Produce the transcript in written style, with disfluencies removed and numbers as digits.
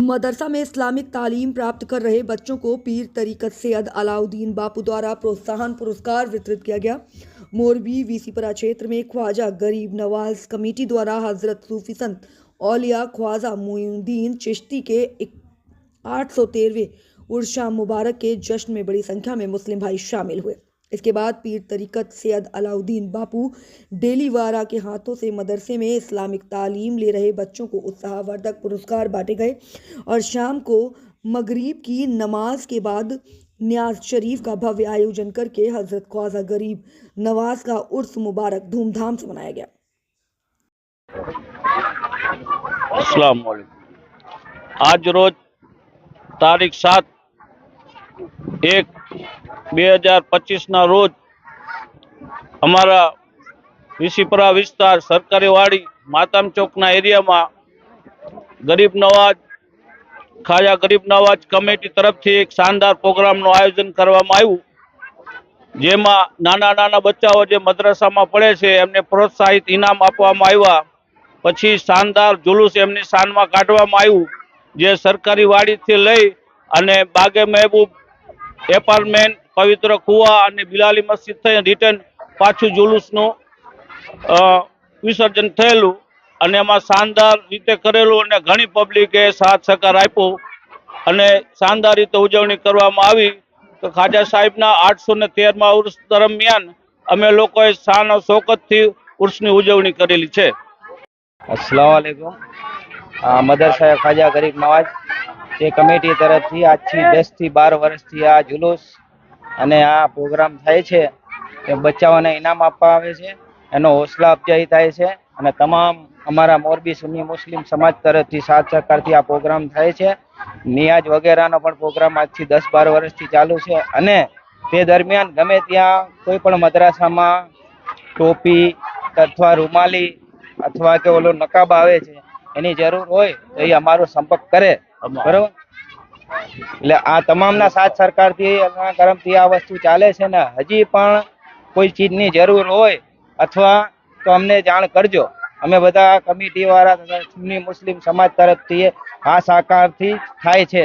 मदरसा में इस्लामिक तालीम प्राप्त कर रहे बच्चों को पीर तरीकत सैयद अलाउद्दीन बापू द्वारा प्रोत्साहन पुरस्कार वितरित किया गया। मोरबी वीसीपरा क्षेत्र में ख्वाजा गरीब नवाज कमेटी द्वारा हजरत सूफी संत औलिया ख्वाजा मोइनुद्दीन चिश्ती के 813वें उर्स मुबारक के जश्न में बड़ी संख्या में मुस्लिम भाई शामिल हुए। इसके बाद पीर तरीकत सैयद अलाउद्दीन बापू डेलीवारा के हाथों से मदरसे में इस्लामिक तालीम ले रहे बच्चों को उत्साहवर्धक पुरस्कार बांटे गए और शाम को मगरिब की नमाज के बाद न्याज शरीफ का भव्य आयोजन करके हजरत ख्वाजा गरीब नवाज का उर्स मुबारक धूमधाम से मनाया गया। अस्सलाम वालेकुम। आज रोज तारीख 7/1/2025 ના રોજ અમારા વિસીપરા વિસ્તાર સરકારી વાડી માતામ ચોકના એરિયામાં ખાજા ગરીબ નવાજ કમિટી તરફથી એક શાનદાર પ્રોગ્રામનું આયોજન કરવામાં આવ્યું, જેમાં નાના નાના બચ્ચાઓ જે મદ્રસામાં પડે છે એમને પ્રોત્સાહિત ઇનામ આપવામાં આવ્યા। પછી શાનદાર जुलूस એમની શાનમાં કાઢવામાં આવ્યું, જે સરકારી વાડીથી લઈ અને બાગે મહેબૂબ એપાર્ટમેન્ટ પવિત્ર કુવા અને બિલાલી મસ્જિદ થઈ રિટર્ન પાછું जुलूसનું વિસર્જન થયેલું અને એમાં શાનદાર રીતે કરેલું અને ઘણી પબ્લિકે સાથ સહકાર આપ્યો અને શાનદાર રીતે ઉજવણી કરવામાં આવી। તો ખાજા સાહેબના 813મા ઉર્સ દરમિયાન અમે લોકોએ શાન અને શૌકતથી ઉર્સની ઉજવણી કરેલી છે। अस्सलाम वालेकुम। मदरसा खाजा गरीब नवाज તે કમિટી તરફથી આજથી 10 થી 12 વર્ષથી આ जुलूस અને આ પ્રોગ્રામ થાય છે એ બચ્ચાઓને ઇનામ આપવા આવે છે, એનો હોસલા અફજાઈ થાય છે અને તમામ અમારા મોરબી સુન્ની મુસ્લિમ સમાજ તરફથી સાથ સહકારથી આ પ્રોગ્રામ થાય છે। નિયાજ વગેરેનો પણ પ્રોગ્રામ આજથી 10-12 વર્ષથી ચાલુ છે અને તે દરમિયાન ગમે ત્યાં કોઈ પણ મદ્રસામાં ટોપી અથવા રૂમાલી અથવા કે ઓલો નકાબ આવે છે એની જરૂર હોય તો એ અમારો સંપર્ક કરે, બરાબર? એટલે આ તમામના સાથ સરકારથી અલ્લાહ કરમથી આ વસ્તુ ચાલે છે ને હજી પણ કોઈ ચીજની જરૂર હોય અથવા તો અમને જાણ કરજો। અમે બધા કમિટી વાળા તથા સુન્ની મુસ્લિમ સમાજ તરફથી આ સહકારથી થાય છે।